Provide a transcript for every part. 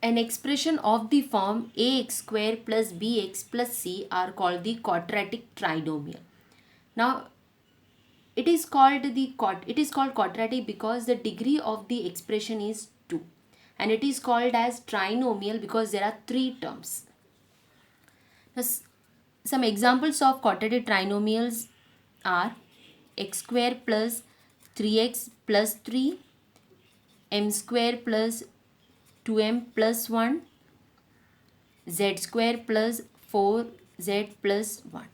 An expression of the form ax square plus bx plus c are called the quadratic trinomial. Now, it is called quadratic because the degree of the expression is 2, and it is called as trinomial because there are three terms. Now, some examples of quadratic trinomials are x square plus 3x plus 3, m square plus 2m plus 1, z square plus 4z plus 1.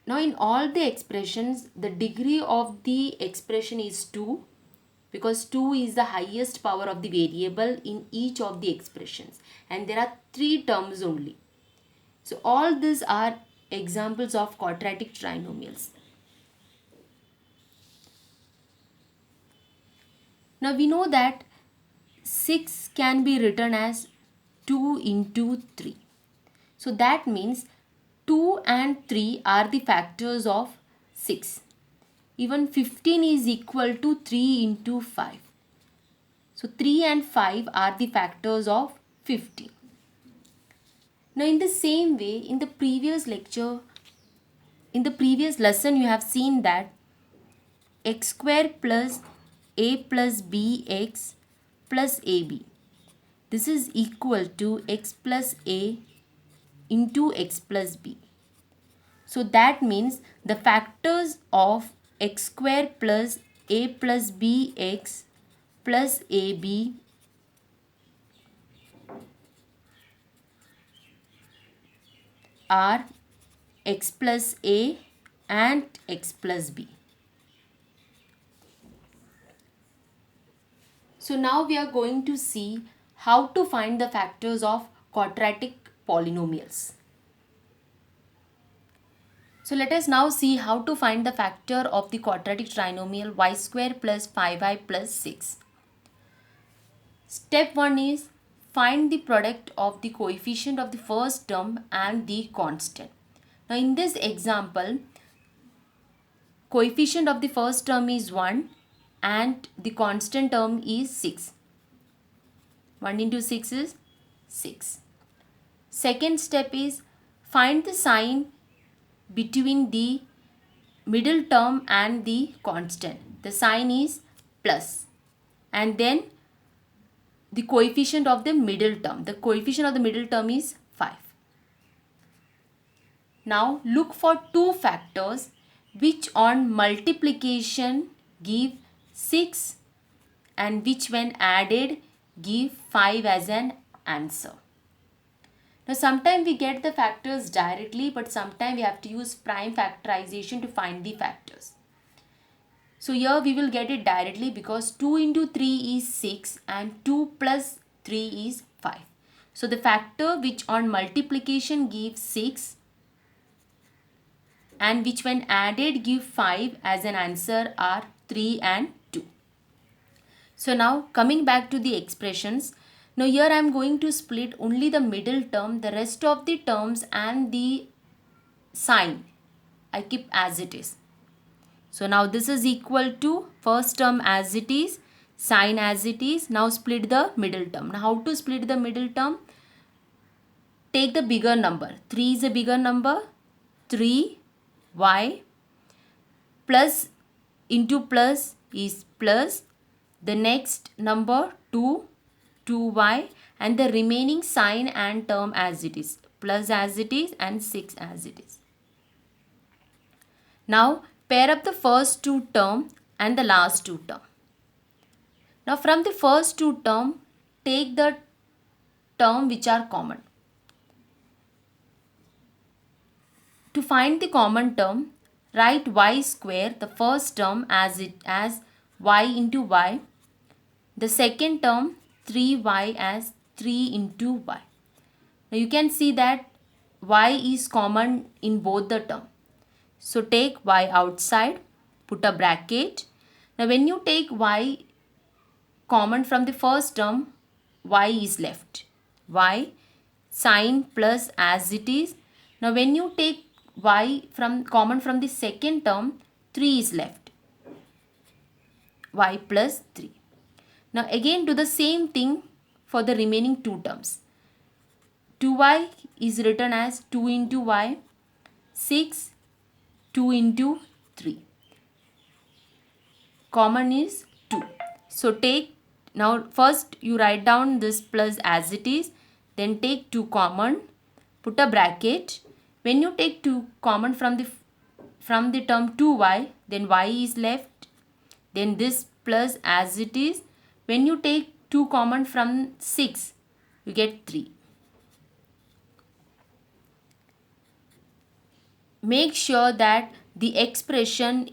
Now in all the expressions, the degree of the expression is 2 because 2 is the highest power of the variable in each of the expressions, and there are 3 terms only. So all these are examples of quadratic trinomials. Now we know that 6 can be written as 2 into 3. So that means 2 and 3 are the factors of 6. Even 15 is equal to 3 into 5. So 3 and 5 are the factors of 15. Now in the same way, in the previous lecture, in the previous lesson, you have seen that x square plus a plus bx plus ab. This is equal to x plus a into x plus b. So that means the factors of x square plus a plus bx plus ab are x plus a and x plus b. So now we are going to see how to find the factors of quadratic polynomials. So let us now see how to find the factor of the quadratic trinomial y square plus 5y plus 6. Step 1 is find the product of the coefficient of the first term and the constant. Now in this example, coefficient of the first term is 1 and the constant term is 6. 1 into 6 is 6. Second step is find the sign between the middle term and the constant. The sign is plus, and then the coefficient of the middle term. The coefficient of the middle term is 5. Now look for two factors which on multiplication give 6 and which when added give 5 as an answer. Now sometimes we get the factors directly, but sometimes we have to use prime factorization to find the factors. So here we will get it directly because 2 into 3 is 6 and 2 plus 3 is 5. So the factor which on multiplication gives 6 and which when added give 5 as an answer are 3 and 2. So now coming back to the expressions. Now here I am going to split only the middle term, the rest of the terms and the sign I keep as it is. So now this is equal to first term as it is, sign as it is. Now split the middle term. Now how to split the middle term? Take the bigger number. 3 is a bigger number. 3y plus into plus is plus. The next number 2y, and the remaining sign and term as it is, plus as it is and 6 as it is. Now pair up the first two term and the last two term. Now from the first two term, take the term which are common. To find the common term, write y square, the first term as y into y. The second term 3y as 3 into y. Now you can see that y is common in both the term. So take y outside, put a bracket. Now when you take y common from the first term, y is left. Y sign plus as it is. Now when you take y from common from the second term, 3 is left. Y plus 3. Now again do the same thing for the remaining two terms. 2y is written as 2 into y, 6, 2 into 3. Common is 2. So take, now first you write down this plus as it is, then take 2 common, put a bracket. When you take 2 common from the term 2y, then y is left, then this plus as it is. When you take 2 common from 6, you get 3. Make sure that the expression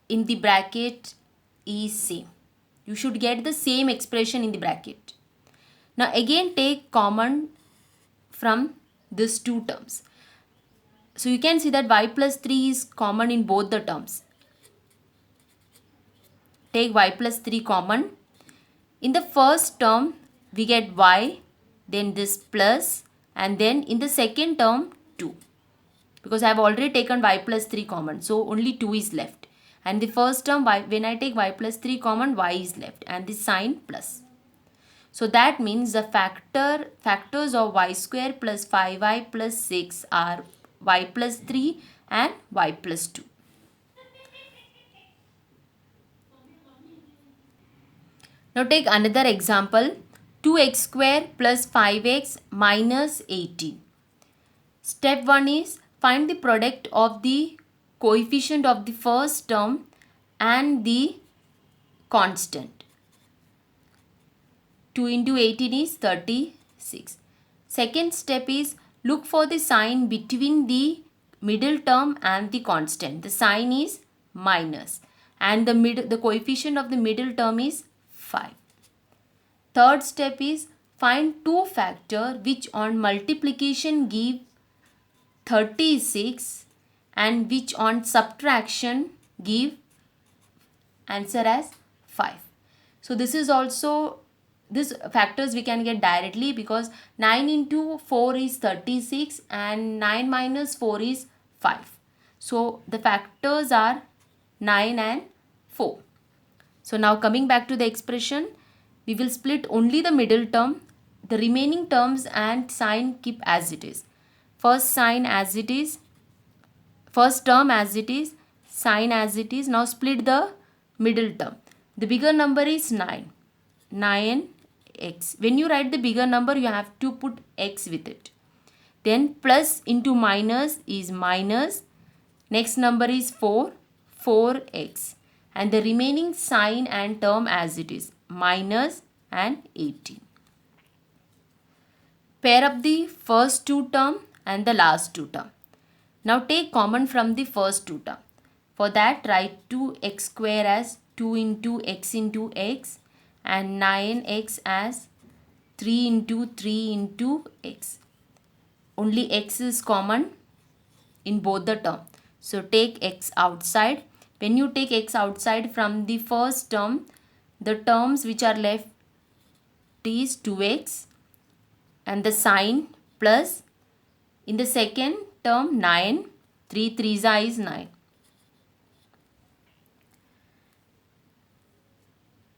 in the bracket is same. You should get the same expression in the bracket. Now again take common from these two terms. So you can see that y plus 3 is common in both the terms. Take y plus 3 common. In the first term we get y, then this plus, and then in the second term 2. Because I have already taken y plus 3 common, so only 2 is left. And the first term, y, when I take y plus 3 common, y is left, and the sign plus. So that means the factors of y square plus 5y plus 6 are y plus 3 and y plus 2. Now take another example. 2x square plus 5x minus 18. Step 1 is find the product of the coefficient of the first term and the constant. 2 into 18 is 36. Second step is look for the sign between the middle term and the constant. The sign is minus and the coefficient of the middle term is 5. Third step is find two factors which on multiplication give 36 and which on subtraction give answer as 5. So this is also, these factors we can get directly because 9 into 4 is 36 and 9 minus 4 is 5. So the factors are 9 and 4. So now coming back to the expression, we will split only the middle term, the remaining terms and sign keep as it is. First sign as it is, first term as it is, sign as it is. Now split the middle term. The bigger number is 9. 9x. When you write the bigger number, you have to put x with it. Then plus into minus is minus. Next number is 4. 4x. And the remaining sign and term as it is. Minus and 18. Pair up the first two term and the last two term. Now take common from the first two term. For that write 2x square as 2 into x and 9x as 3 into x. Only x is common in both the term. So take x outside. When you take x outside from the first term, the terms which are left is 2x and the sign plus. In the second term 9, 3 3s is 9.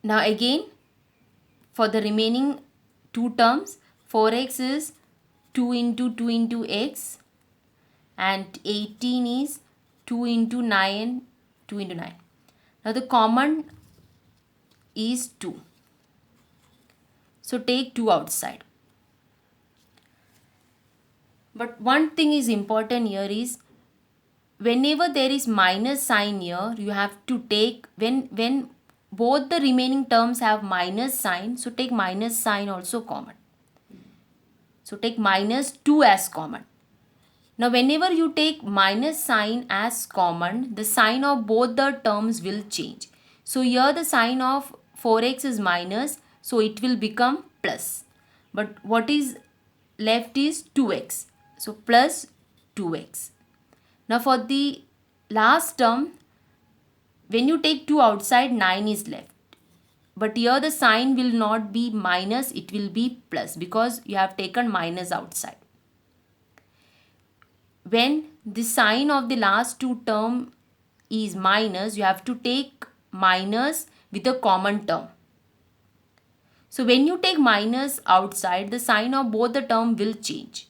Now again for the remaining two terms, 4x is 2 into x and 18 is 2 into 9, 2 into 9. Now the common is 2. So take 2 outside. But one thing is important here is whenever there is minus sign here, you have to take, when both the remaining terms have minus sign, so take minus sign also common. So take minus 2 as common. Now whenever you take minus sign as common, the sign of both the terms will change. So here the sign of 4x is minus, so it will become plus. But what is left is 2x. So plus 2x. Now for the last term, when you take 2 outside, 9 is left. But here the sign will not be minus, it will be plus because you have taken minus outside. When the sign of the last two term is minus, you have to take minus with a common term. So when you take minus outside, the sign of both the term will change.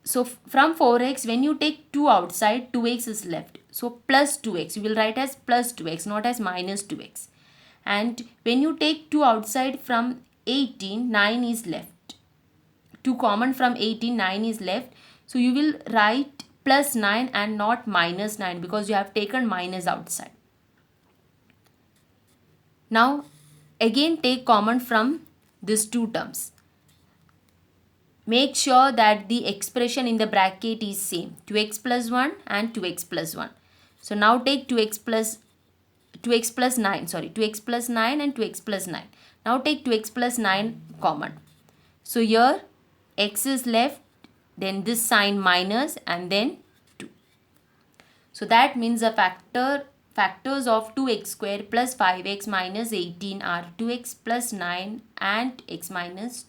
So from 4x, when you take 2 outside, 2x is left. So plus 2x, you will write as plus 2x, not as minus 2x. And when you take 2 outside from 18, 9 is left. 2 common from 18, 9 is left. So you will write plus 9 and not minus 9 because you have taken minus outside. Now again take common from these two terms. Make sure that the expression in the bracket is same, 2x plus 1 and 2x plus 1. So now take 2x plus 9, 2x plus 9 and 2x plus 9. Now take 2x plus 9 common. So here x is left, then this sign minus and then 2. So that means the factors of 2x square plus 5x minus 18 are 2x plus 9 and x minus